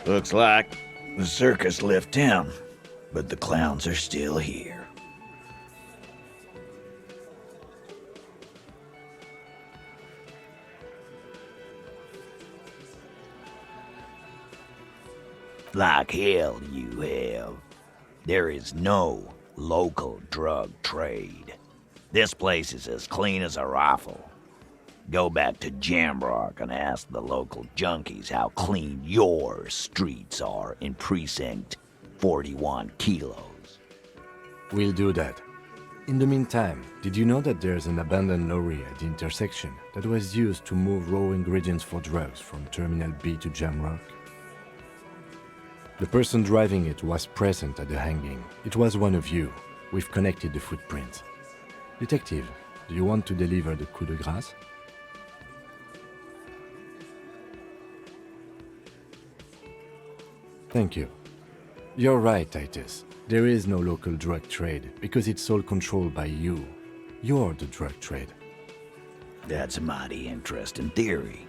Looks like the circus left town, but the clowns are still here. Like hell you have. There is no local drug trade. This place is as clean as a rifle. Go back to Jamrock and ask the local junkies how clean your streets are in Precinct 41 Kilos. We'll do that. In the meantime, did you know that there's an abandoned lorry at the intersection that was used to move raw ingredients for drugs from Terminal B to Jamrock? The person driving it was present at the hanging. It was one of you. We've connected the footprint. Detective, do you want to deliver the coup de grâce? Thank you. You're right, Titus. There is no local drug trade because it's all controlled by you. You're the drug trade. That's a mighty interesting theory.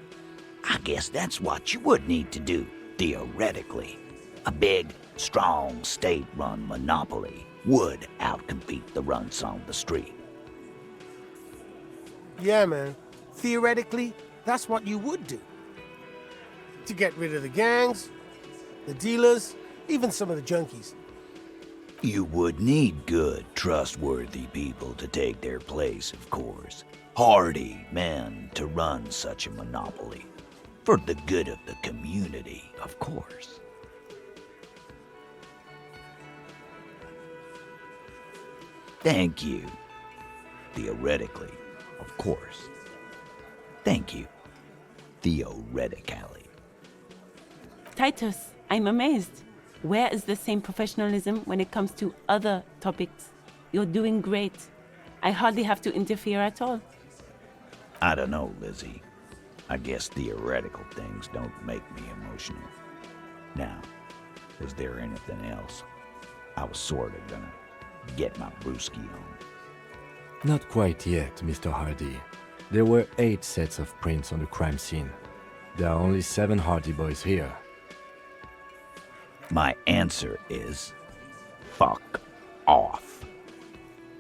I guess that's what you would need to do, theoretically. A big, strong, state-run monopoly would outcompete the runts on the street. Yeah, man. Theoretically, that's what you would do. To get rid of the gangs, the dealers, even some of the junkies. You would need good, trustworthy people to take their place, of course. Hardy men to run such a monopoly. For the good of the community, of course. Thank you. Theoretically, of course. Thank you. Theoretically. Titus, I'm amazed. Where is the same professionalism when it comes to other topics? You're doing great. I hardly have to interfere at all. I don't know, Lizzie. I guess theoretical things don't make me emotional. Now, was there anything else? I was sort of gonna get my brewski on. Not quite yet, Mr. Hardy. There were 8 sets of prints on the crime scene. There are only 7 Hardy boys here. My answer is, fuck off.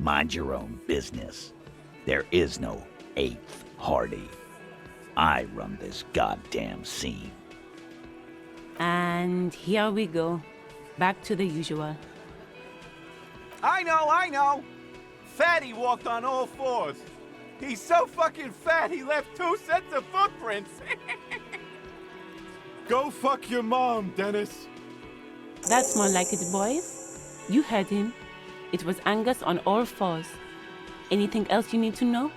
Mind your own business. There is no 8th Hardy. I run this goddamn scene. And here we go. Back to the usual. I know! Fatty walked on all 4s. He's so fucking fat, he left 2 sets of footprints. Go fuck your mom, Dennis. That's more like it, boys. You heard him. It was Angus on all 4s. Anything else you need to know?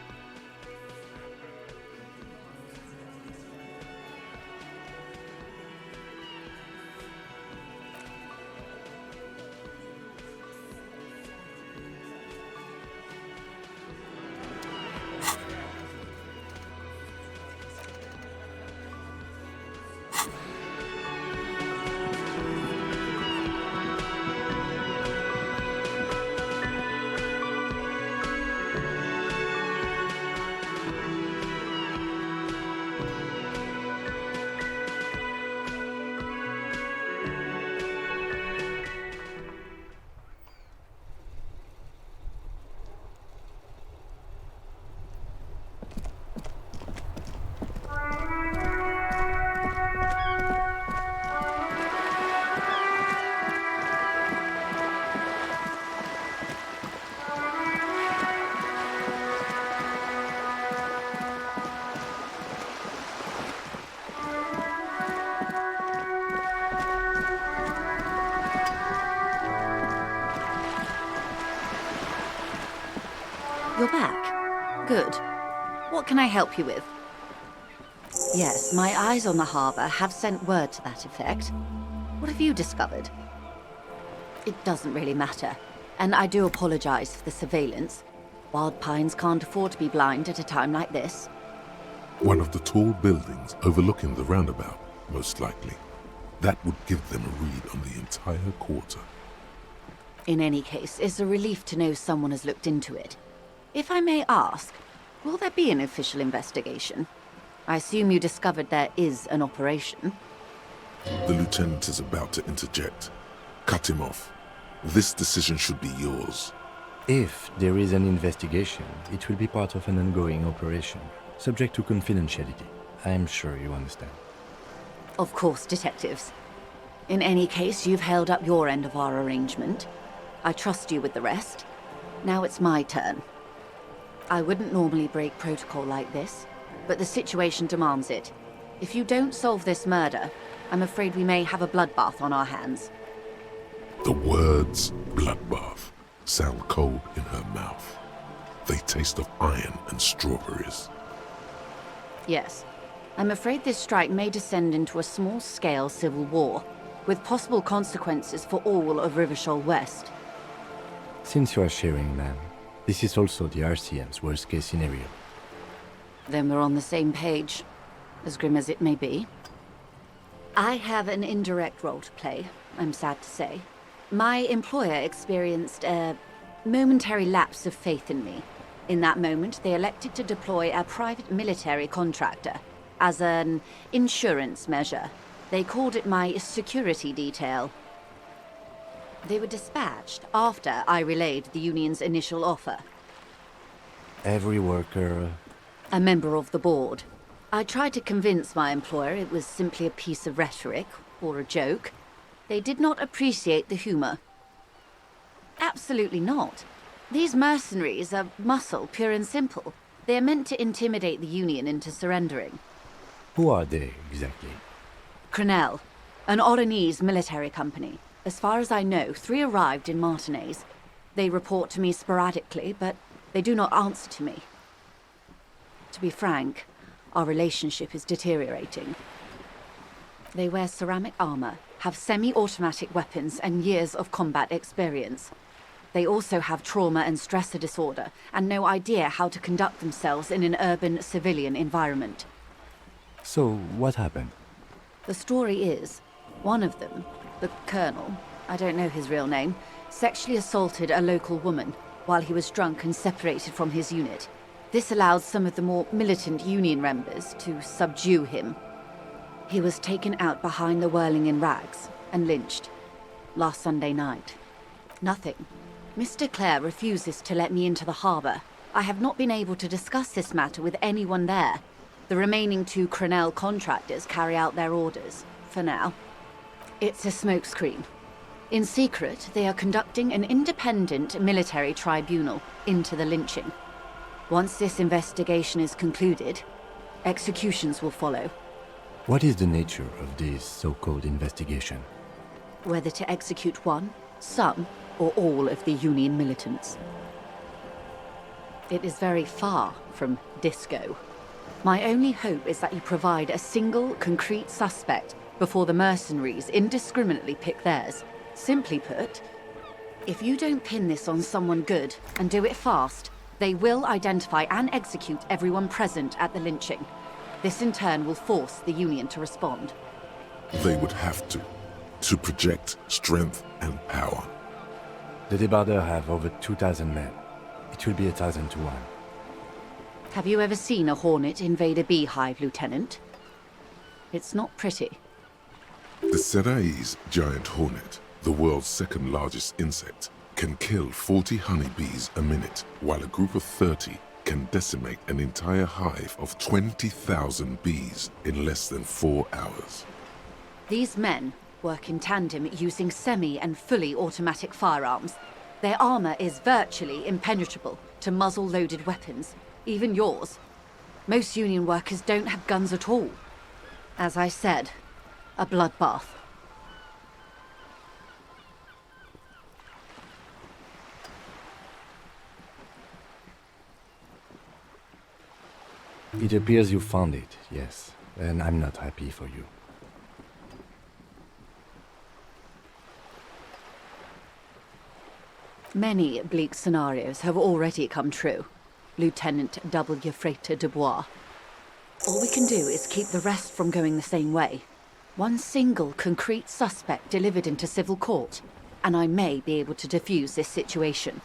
You're back. Good. What can I help you with? Yes, my eyes on the harbour have sent word to that effect. What have you discovered? It doesn't really matter, and I do apologize for the surveillance. Wild Pines can't afford to be blind at a time like this. One of the tall buildings overlooking the roundabout, most likely. That would give them a read on the entire quarter. In any case, it's a relief to know someone has looked into it. If I may ask, will there be an official investigation? I assume you discovered there is an operation. The lieutenant is about to interject. Cut him off. This decision should be yours. If there is an investigation, it will be part of an ongoing operation, subject to confidentiality. I am sure you understand. Of course, detectives. In any case, you've held up your end of our arrangement. I trust you with the rest. Now it's my turn. I wouldn't normally break protocol like this, but the situation demands it. If you don't solve this murder, I'm afraid we may have a bloodbath on our hands. The words bloodbath sound cold in her mouth. They taste of iron and strawberries. Yes. I'm afraid this strike may descend into a small-scale civil war, with possible consequences for all of Rivershoal West. Since you are sharing, ma'am, this is also the RCM's worst-case scenario. Then we're on the same page, as grim as it may be. I have an indirect role to play, I'm sad to say. My employer experienced a momentary lapse of faith in me. In that moment, they elected to deploy a private military contractor as an insurance measure. They called it my security detail. They were dispatched after I relayed the union's initial offer. Every worker... A member of the board. I tried to convince my employer it was simply a piece of rhetoric, or a joke. They did not appreciate the humor. Absolutely not. These mercenaries are muscle, pure and simple. They are meant to intimidate the Union into surrendering. Who are they, exactly? Crenell, an Oranese military company. As far as I know, 3 arrived in Martinez. They report to me sporadically, but they do not answer to me. To be frank, our relationship is deteriorating. They wear ceramic armor, have semi-automatic weapons, and years of combat experience. They also have trauma and stressor disorder, and no idea how to conduct themselves in an urban civilian environment. So, what happened? The story is, one of them, the colonel, I don't know his real name, sexually assaulted a local woman while he was drunk and separated from his unit. This allowed some of the more militant Union members to subdue him. He was taken out behind the whirling in rags and lynched last Sunday night. Nothing. Mr. Clare refuses to let me into the harbor. I have not been able to discuss this matter with anyone there. The remaining 2 Crenell contractors carry out their orders, for now. It's a smokescreen. In secret, they are conducting an independent military tribunal into the lynching. Once this investigation is concluded, executions will follow. What is the nature of this so-called investigation? Whether to execute one, some, or all of the Union militants. It is very far from Disco. My only hope is that you provide a single, concrete suspect before the mercenaries indiscriminately pick theirs. Simply put, if you don't pin this on someone good and do it fast, they will identify and execute everyone present at the lynching. This in turn will force the Union to respond. They would have to project strength and power. The Debarders have over 2,000 men. It will be 1,000 to 1. Have you ever seen a hornet invade a beehive, Lieutenant? It's not pretty. The Serai's giant hornet, the world's 2nd largest insect, can kill 40 honeybees a minute, while a group of 30 can decimate an entire hive of 20,000 bees in less than 4 hours. These men work in tandem using semi- and fully automatic firearms. Their armor is virtually impenetrable to muzzle-loaded weapons, even yours. Most Union workers don't have guns at all. As I said, a bloodbath. It appears you found it, yes, and I'm not happy for you. Many bleak scenarios have already come true, Lieutenant W. Frater Dubois. All we can do is keep the rest from going the same way. One single concrete suspect delivered into civil court, and I may be able to defuse this situation.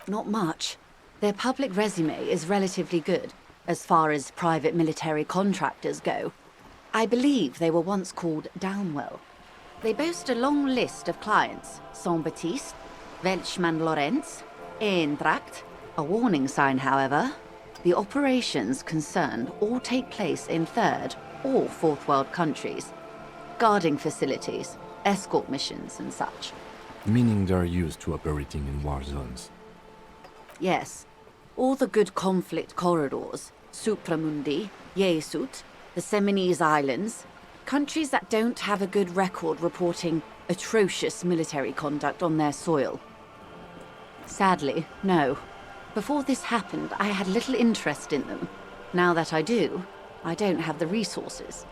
Not much. Their public resume is relatively good, as far as private military contractors go. I believe they were once called Downwell. They boast a long list of clients: Saint-Baptiste, Welchman-Lorenz, Eendracht. A warning sign, however. The operations concerned all take place in third or fourth world countries. Guarding facilities, escort missions and such. Meaning they're used to operating in war zones. Yes. All the good conflict corridors, Supramundi, Yesut, the Seminese Islands, countries that don't have a good record reporting atrocious military conduct on their soil. Sadly, no. Before this happened, I had little interest in them. Now that I do, I don't have the resources.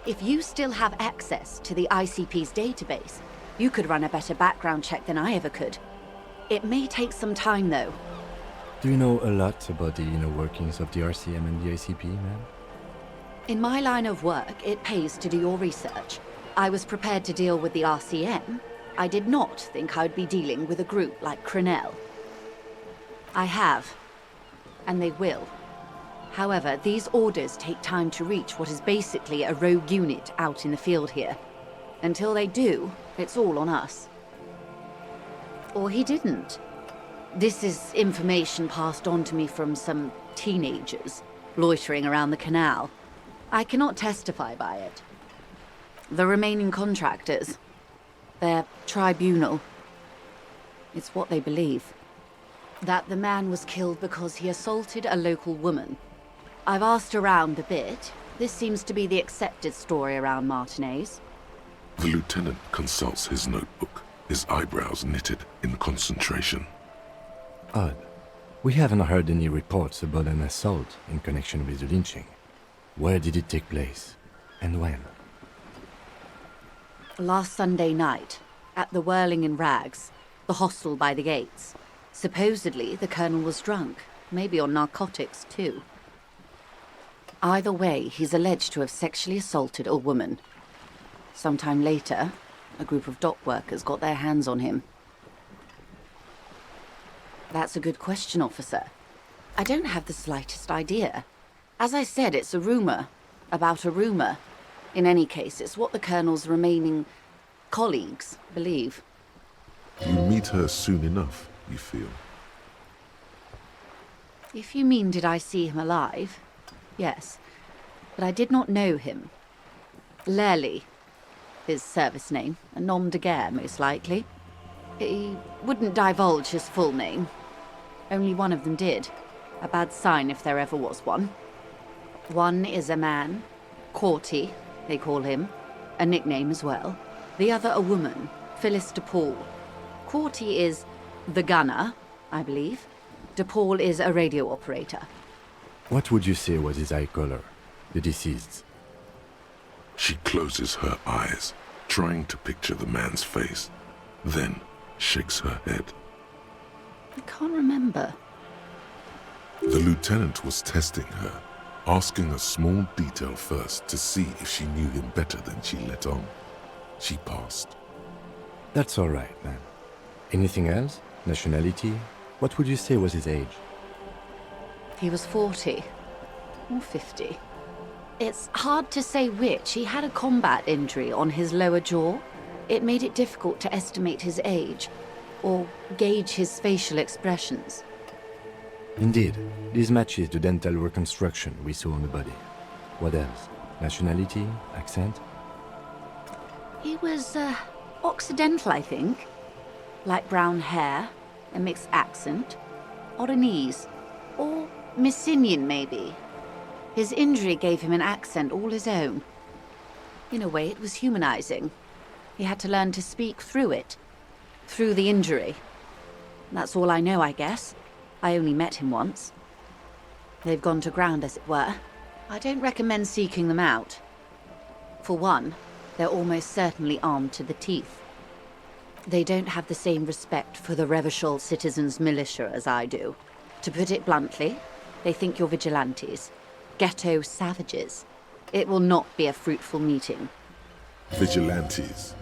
If you still have access to the ICP's database, you could run a better background check than I ever could. It may take some time, though. Do you know a lot about the inner workings of the RCM and the ICP, ma'am? In my line of work, it pays to do your research. I was prepared to deal with the RCM. I did not think I'd be dealing with a group like Crenel. I have, and they will. However, these orders take time to reach what is basically a rogue unit out in the field here. Until they do, it's all on us. Or he didn't. This is information passed on to me from some teenagers loitering around the canal. I cannot testify by it. The remaining contractors, their tribunal, it's what they believe. That the man was killed because he assaulted a local woman. I've asked around a bit. This seems to be the accepted story around Martinez. The lieutenant consults his notebook, his eyebrows knitted in concentration. Odd. We haven't heard any reports about an assault in connection with the lynching. Where did it take place? And when? Last Sunday night, at the Whirling in Rags, the hostel by the gates. Supposedly, the colonel was drunk, maybe on narcotics too. Either way, he's alleged to have sexually assaulted a woman. Sometime later, a group of dock workers got their hands on him. That's a good question, officer. I don't have the slightest idea. As I said, it's a rumor about a rumor. In any case, it's what the colonel's remaining colleagues believe. You meet her soon enough, you feel? If you mean did I see him alive, yes. But I did not know him. Lely, his service name, a nom de guerre, most likely. He wouldn't divulge his full name. Only one of them did. A bad sign if there ever was one. One is a man, Corty, they call him, a nickname as well. The other a woman, Phyllis DePaul. Corty is the gunner, I believe. DePaul is a radio operator. What would you say was his eye color, the deceased's? She closes her eyes, trying to picture the man's face, then shakes her head. I can't remember. The lieutenant was testing her, asking a small detail first to see if she knew him better than she let on. She passed. That's all right, man. Anything else? Nationality? What would you say was his age? He was 40 or 50. It's hard to say which. He had a combat injury on his lower jaw. It made it difficult to estimate his age or gauge his facial expressions. Indeed, this matches the dental reconstruction we saw on the body. What else? Nationality? Accent? He was, Occidental, I think. Light brown hair, a mixed accent, Oranese, or Messinian, maybe. His injury gave him an accent all his own. In a way, it was humanizing. He had to learn to speak through it, through the injury. That's all I know, I guess. I only met him once. They've gone to ground, as it were. I don't recommend seeking them out. For one, they're almost certainly armed to the teeth. They don't have the same respect for the Revachol citizens' militia as I do. To put it bluntly, they think you're vigilantes. Ghetto savages. It will not be a fruitful meeting. Vigilantes.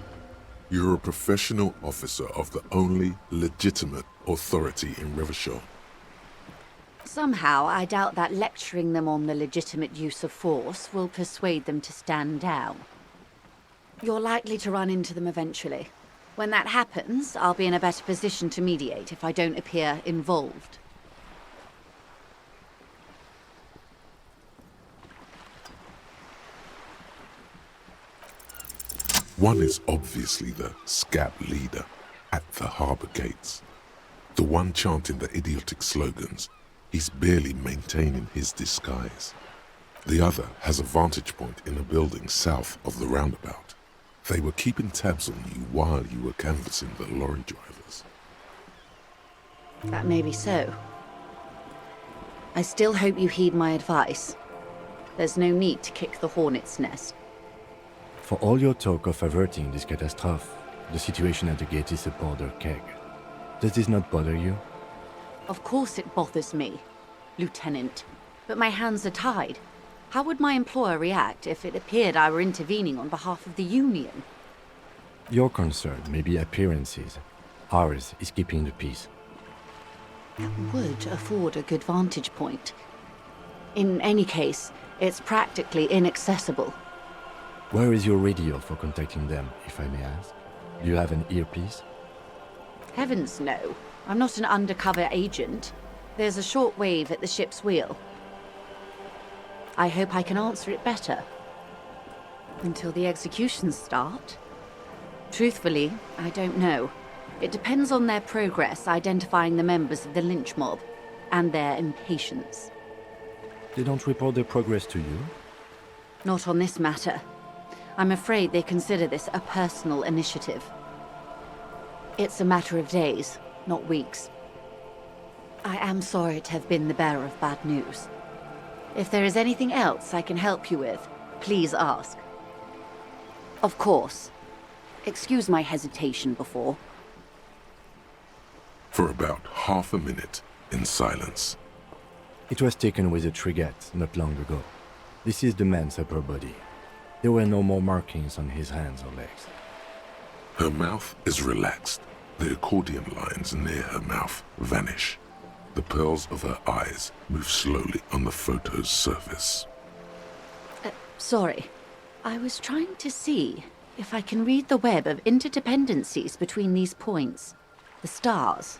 You're a professional officer of the only legitimate authority in Revachol. Somehow, I doubt that lecturing them on the legitimate use of force will persuade them to stand down. You're likely to run into them eventually. When that happens, I'll be in a better position to mediate if I don't appear involved. One is obviously the scab leader at the harbor gates. The one chanting the idiotic slogans. He's barely maintaining his disguise. The other has a vantage point in a building south of the roundabout. They were keeping tabs on you while you were canvassing the lorry drivers. That may be so. I still hope you heed my advice. There's no need to kick the hornet's nest. For all your talk of averting this catastrophe, the situation at the gate is a powder keg. Does this not bother you? Of course it bothers me, Lieutenant. But my hands are tied. How would my employer react if it appeared I were intervening on behalf of the Union? Your concern may be appearances. Ours is keeping the peace. That would afford a good vantage point. In any case, it's practically inaccessible. Where is your radio for contacting them, if I may ask? Do you have an earpiece? Heavens no. I'm not an undercover agent. There's a shortwave at the ship's wheel. I hope I can answer it better. Until the executions start? Truthfully, I don't know. It depends on their progress identifying the members of the lynch mob, and their impatience. They don't report their progress to you? Not on this matter. I'm afraid they consider this a personal initiative. It's a matter of days, not weeks. I am sorry to have been the bearer of bad news. If there is anything else I can help you with, please ask. Of course. Excuse my hesitation before. For about half a minute, in silence. It was taken with a frigate not long ago. This is the man's upper body. There were no more markings on his hands or legs. Her mouth is relaxed. The accordion lines near her mouth vanish. The pearls of her eyes move slowly on the photo's surface. Sorry. I was trying to see if I can read the web of interdependencies between these points. The stars.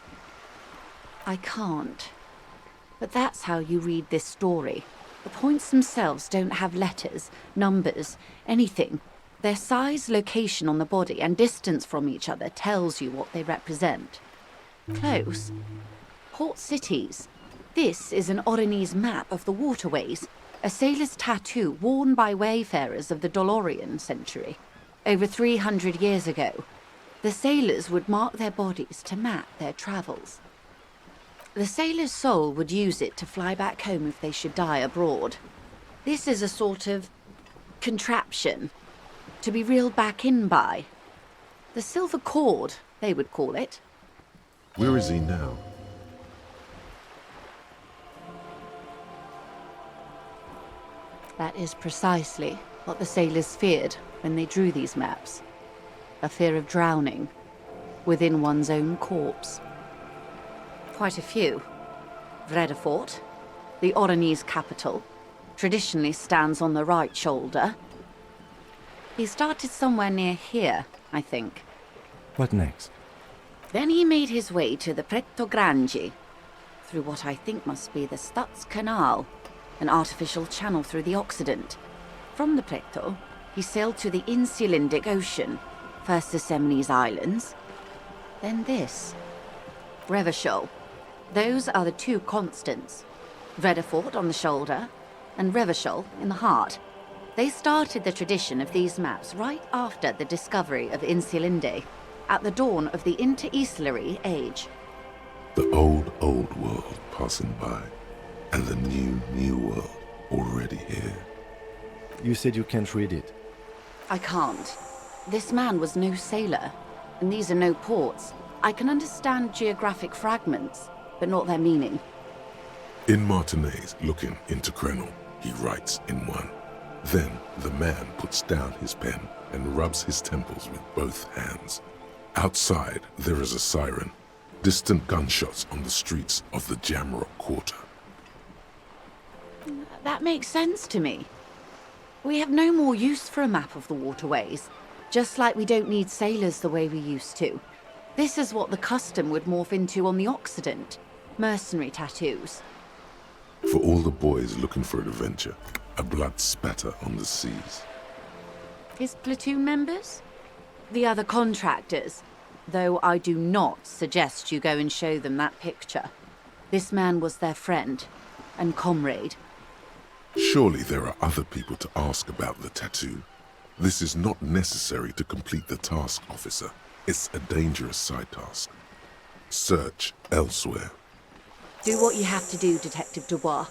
I can't. But that's how you read this story. The points themselves don't have letters, numbers, anything. Their size, location on the body, and distance from each other tells you what they represent. Close. Port cities. This is an Oronese map of the waterways, a sailor's tattoo worn by wayfarers of the Dolorian century. Over 300 years ago, the sailors would mark their bodies to map their travels. The sailor's soul would use it to fly back home if they should die abroad. This is a sort of contraption to be reeled back in by. The silver cord, they would call it. Where is he now? That is precisely what the sailors feared when they drew these maps. A fear of drowning within one's own corpse. Quite a few. Vredefort, the Oronese capital, traditionally stands on the right shoulder. He started somewhere near here, I think. What next? Then he made his way to the Pretto Grande, through what I think must be the Stutz Canal, an artificial channel through the Occident. From the Pretto, he sailed to the Insulindic Ocean, first the Semines Islands, then this. Revachol. Those are the two constants. Vredefort on the shoulder, and Revachol in the heart. They started the tradition of these maps right after the discovery of Insulinde, at the dawn of the Interinsulary Age. The old world passing by, and the new world already here. You said you can't read it. I can't. This man was no sailor, and these are no ports. I can understand geographic fragments, but not their meaning. In Martinez, looking into Krenel, he writes in one. Then the man puts down his pen and rubs his temples with both hands. Outside, there is a siren. Distant gunshots on the streets of the Jamrock Quarter. That makes sense to me. We have no more use for a map of the waterways, just like we don't need sailors the way we used to. This is what the custom would morph into on the Occident. Mercenary tattoos. For all the boys looking for adventure, a blood spatter on the seas. His platoon members? The other contractors. Though I do not suggest you go and show them that picture. This man was their friend and comrade. Surely there are other people to ask about the tattoo. This is not necessary to complete the task, officer. It's a dangerous side task. Search elsewhere. Do what you have to do, Detective Dubois.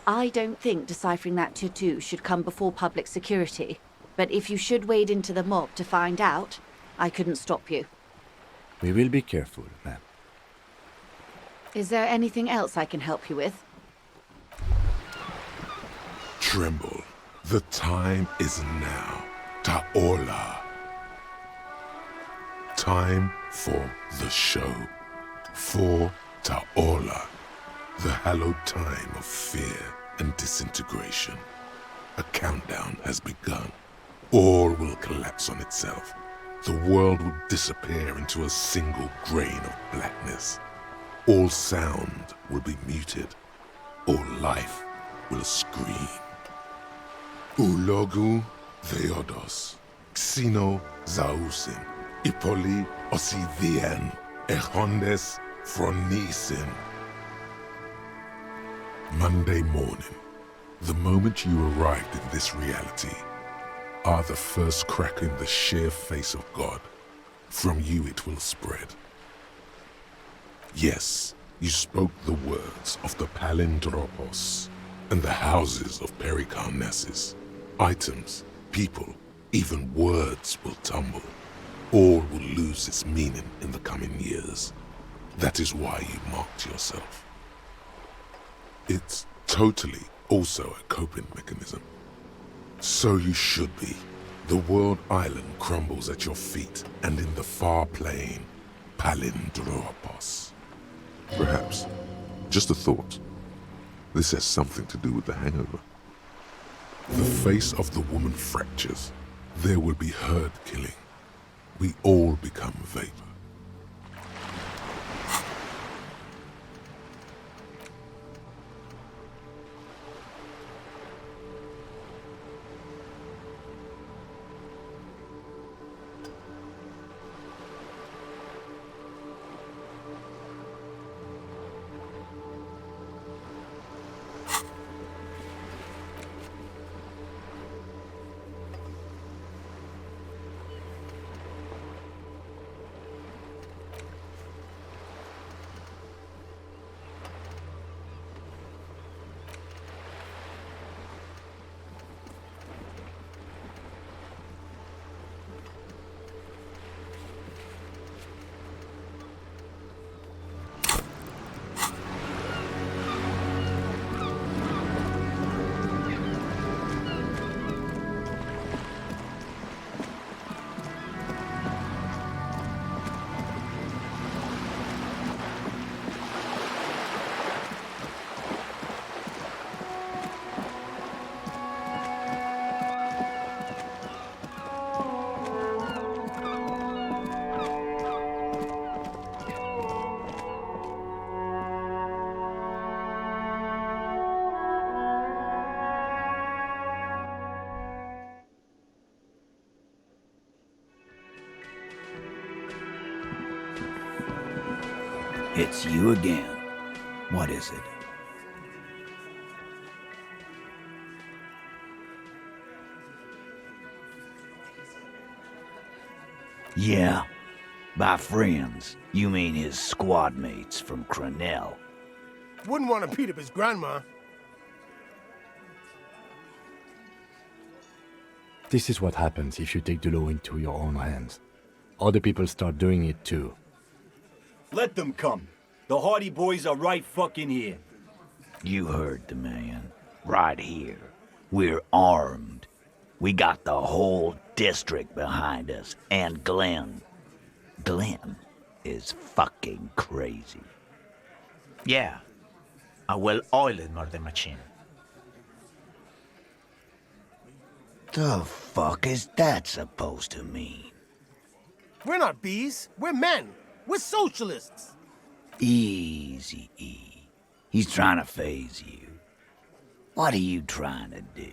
I don't think deciphering that tattoo should come before public security. But if you should wade into the mob to find out, I couldn't stop you. We will be careful, ma'am. Is there anything else I can help you with? Tremble. The time is now. Ta'ola. Time for the show. For Ta'ola. The hallowed time of fear and disintegration. A countdown has begun. All will collapse on itself. The world will disappear into a single grain of blackness. All sound will be muted. All life will scream. Ulogu Theodos, Xeno Zausin, Ipoli Osivien, Echondes Fronisin. Monday morning, the moment you arrived in this reality, are the first crack in the sheer face of God. From you it will spread. Yes, you spoke the words of the Palindropos and the houses of Pericarnassus. Items, people, even words will tumble. All will lose its meaning in the coming years. That is why you marked yourself. It's totally also a coping mechanism. So you should be. The world island crumbles at your feet, and in the far plain, Palindropos. Perhaps, just a thought, this has something to do with the hangover. The face of the woman fractures. There will be herd killing. We all become vapor. It's you again. What is it? Yeah. By friends, you mean his squad mates from Crenell. Wouldn't want to beat up his grandma. This is what happens if you take the law into your own hands. Other people start doing it too. Let them come. The Hardy Boys are right fucking here. You heard the man. Right here. We're armed. We got the whole district behind us. And Glenn. Glenn is fucking crazy. Yeah. A well-oiled murder machine. The fuck is that supposed to mean? We're not bees. We're men. We're socialists. Easy, E. He's trying to phase you. What are you trying to do?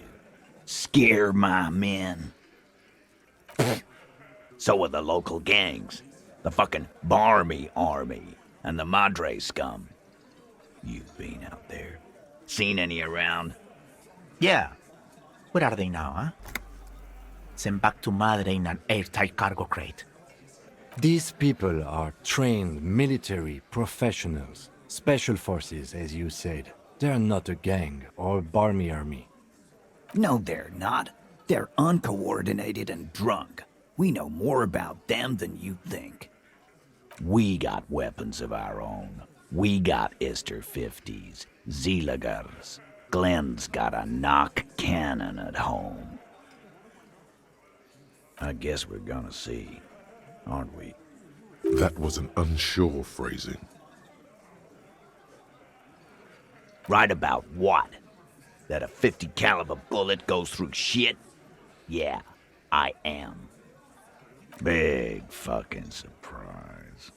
Scare my men? So are the local gangs. The fucking Barmy Army and the Madre scum. You've been out there. Seen any around? Yeah. Where are they now, huh? Sent back to Madre in an airtight cargo crate. These people are trained military professionals. Special forces, as you said. They're not a gang or a Barmy army. No, they're not. They're uncoordinated and drunk. We know more about them than you think. We got weapons of our own. We got Ister 50s, Zeelagers. Glenn's got a knock cannon at home. I guess we're gonna see, aren't we? That was an unsure phrasing. Right about what? That a 50 caliber bullet goes through shit? Yeah, I am. Big fucking surprise.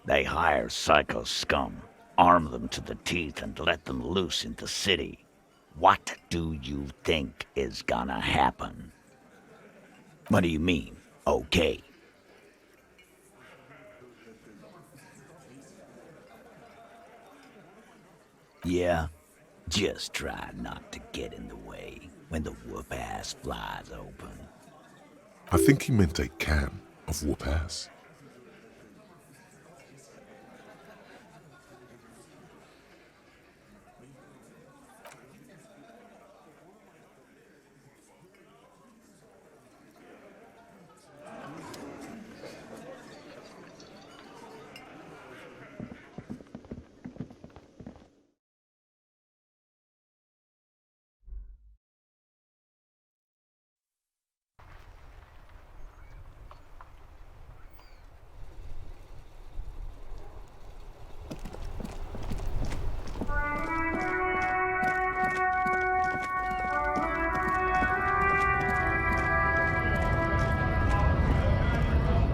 They hire psycho scum, arm them to the teeth, and let them loose in the city. What do you think is gonna happen? What do you mean, okay? Yeah, just try not to get in the way when the whoop-ass flies open. I think he meant a can of whoop-ass.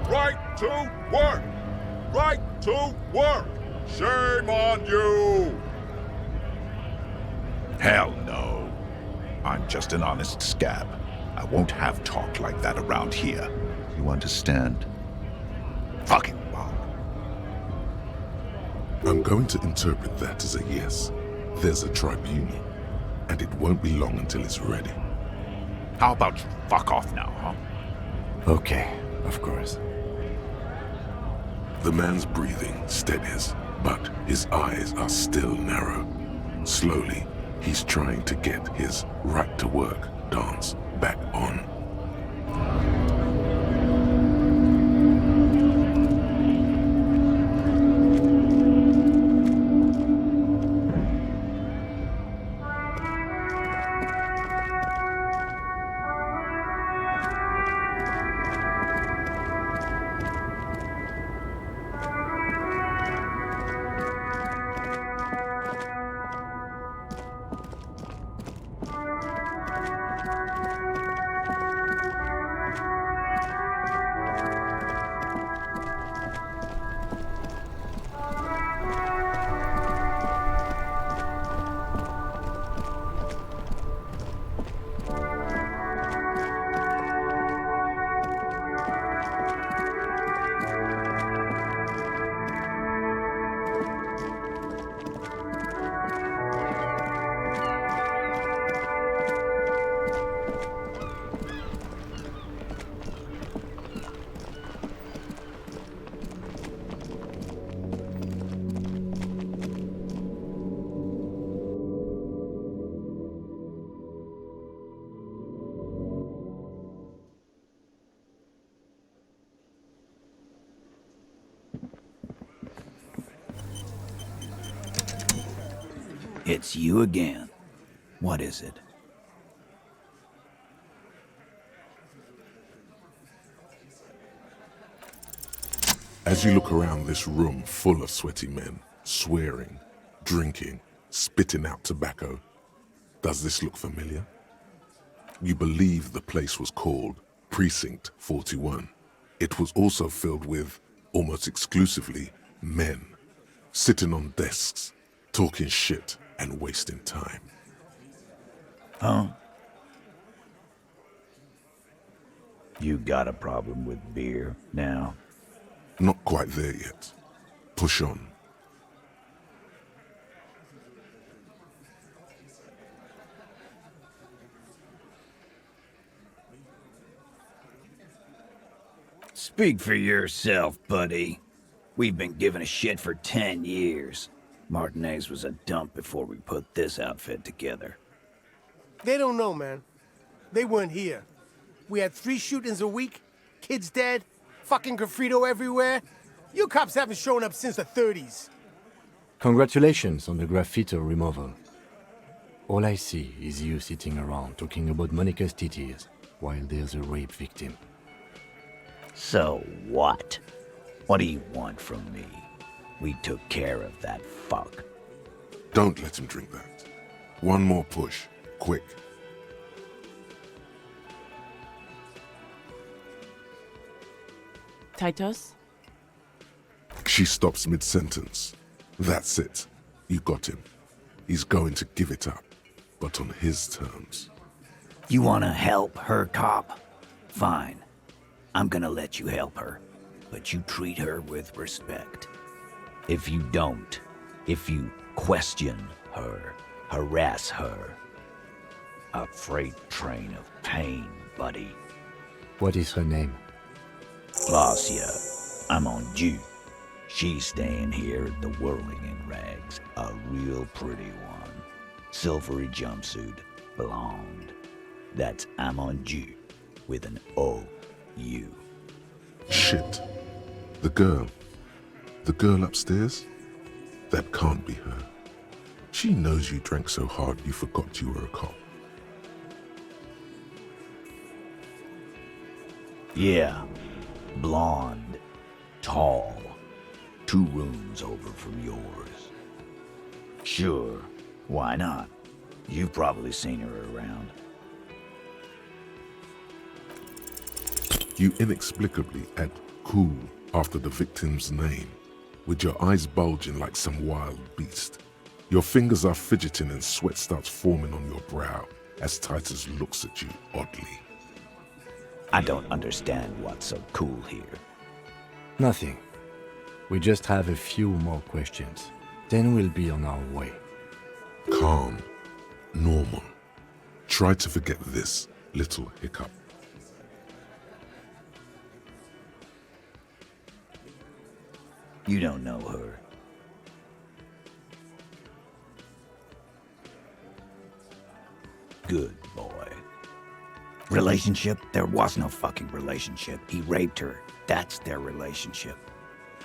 Right to work! Right to work! Shame on you! Hell no. I'm just an honest scab. I won't have talk like that around here. You understand? Fucking bomb. I'm going to interpret that as a yes. There's a tribunal, and it won't be long until it's ready. How about you fuck off now, huh? Okay, of course. The man's breathing steadies, but his eyes are still narrow. Slowly, he's trying to get his right-to-work dance back on. It's you again. What is it? As you look around this room full of sweaty men, swearing, drinking, spitting out tobacco, does this look familiar? You believe the place was called Precinct 41. It was also filled with, almost exclusively, men, sitting on desks, talking shit and wasting time. Huh? You got a problem with beer now? Not quite there yet. Push on. Speak for yourself, buddy. We've been giving a shit for 10 years. Martinez was a dump before we put this outfit together. They don't know, man. They weren't here. We had 3 shootings a week, kids dead, fucking graffito everywhere. You cops haven't shown up since the 30s. Congratulations on the graffito removal. All I see is you sitting around talking about Monica's titties while there's a rape victim. So what? What do you want from me? We took care of that fuck. Don't let him drink that. One more push, quick. Titus? She stops mid-sentence. That's it. You got him. He's going to give it up, but on his terms. You wanna help her, cop? Fine. I'm gonna let you help her, but you treat her with respect. If you don't, if you question her, harass her, a freight train of pain, buddy. What is her name? Glacia, I'm on due. She's staying here at the Whirling in Rags, a real pretty one. Silvery jumpsuit, blonde. That's I'm on due, with an O-U. Shit. The girl upstairs? That can't be her. She knows you drank so hard you forgot you were a cop. Yeah, blonde, tall, 2 rooms over from yours. Sure, why not? You've probably seen her around. You inexplicably add cool after the victim's name, with your eyes bulging like some wild beast. Your fingers are fidgeting and sweat starts forming on your brow as Titus looks at you oddly. I don't understand what's so cool here. Nothing. We just have a few more questions. Then we'll be on our way. Calm. Normal. Try to forget this little hiccup. You don't know her. Good boy. Relationship? There was no fucking relationship. He raped her. That's their relationship.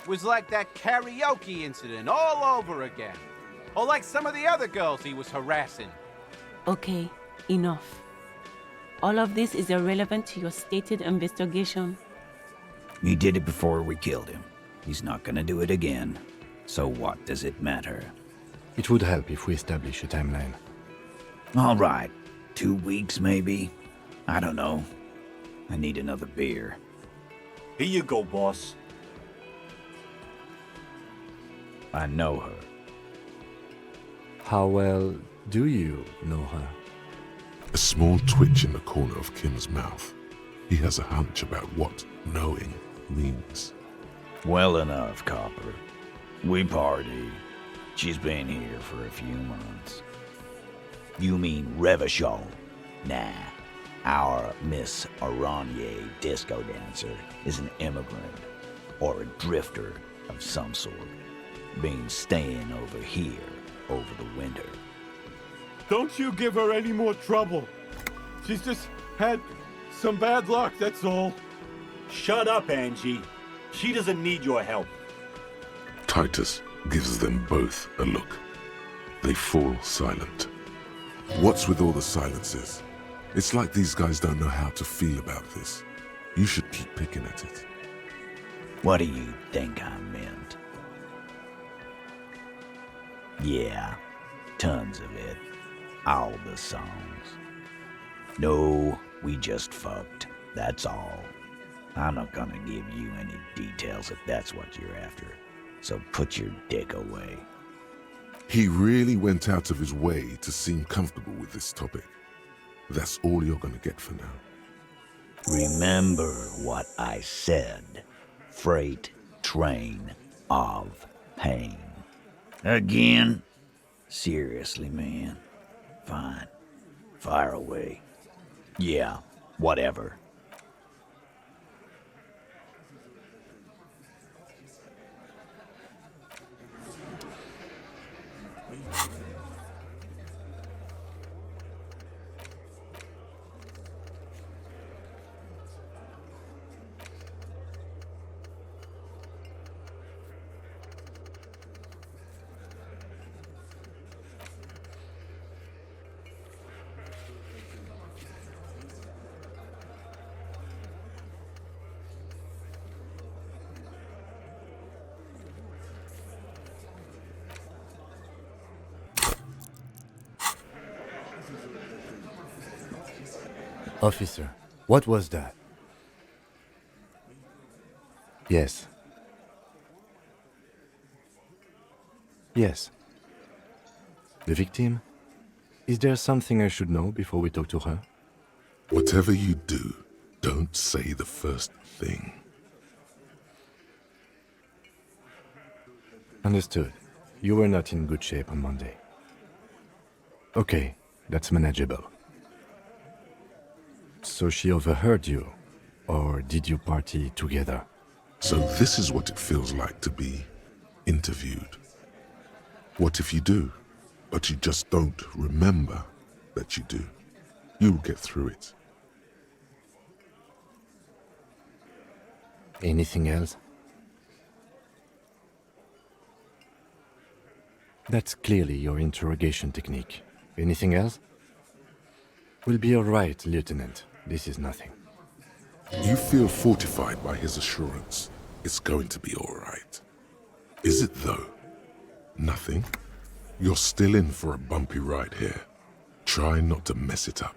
Was like that karaoke incident all over again. Or like some of the other girls he was harassing. Okay, enough. All of this is irrelevant to your stated investigation. He did it before we killed him. He's not gonna do it again. So what does it matter? It would help if we establish a timeline. All right. 2 weeks, maybe? I don't know. I need another beer. Here you go, boss. I know her. How well do you know her? A small twitch in the corner of Kim's mouth. He has a hunch about what knowing means. Well enough, Copper. We party. She's been here for a few months. You mean Revachol? Nah. Our Miss Aranye disco dancer is an immigrant or a drifter of some sort. Been staying over here over the winter. Don't you give her any more trouble. She's just had some bad luck, that's all. Shut up, Angie. She doesn't need your help. Titus gives them both a look. They fall silent. What's with all the silences? It's like these guys don't know how to feel about this. You should keep picking at it. What do you think I meant? Yeah, tons of it. All the songs. No, we just fucked. That's all. I'm not gonna give you any details if that's what you're after. So put your dick away. He really went out of his way to seem comfortable with this topic. That's all you're gonna get for now. Remember what I said. Freight train of pain. Again? Seriously, man. Fine. Fire away. Yeah, whatever. Officer, what was that? Yes. Yes. The victim? Is there something I should know before we talk to her? Whatever you do, don't say the first thing. Understood. You were not in good shape on Monday. Okay, that's manageable. So she overheard you, or did you party together? So this is what it feels like to be interviewed. What if you do, but you just don't remember that you do? You'll get through it. Anything else? That's clearly your interrogation technique. Anything else? We'll be all right, Lieutenant. This is nothing. You feel fortified by his assurance. It's going to be all right. Is it though? Nothing? You're still in for a bumpy ride here. Try not to mess it up.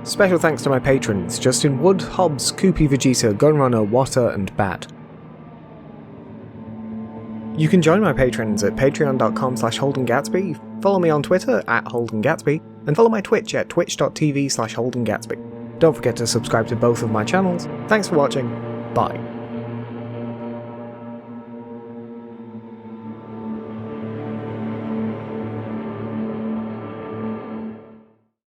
Special thanks to my patrons, Justin Wood, Hobbs, Koopy Vegeta, Gunrunner, Water, and Bat. You can join my patrons at patreon.com/HoldenGatsby, follow me on Twitter @HoldenGatsby, and follow my Twitch at twitch.tv/HoldenGatsby. Don't forget to subscribe to both of my channels. Thanks for watching, bye.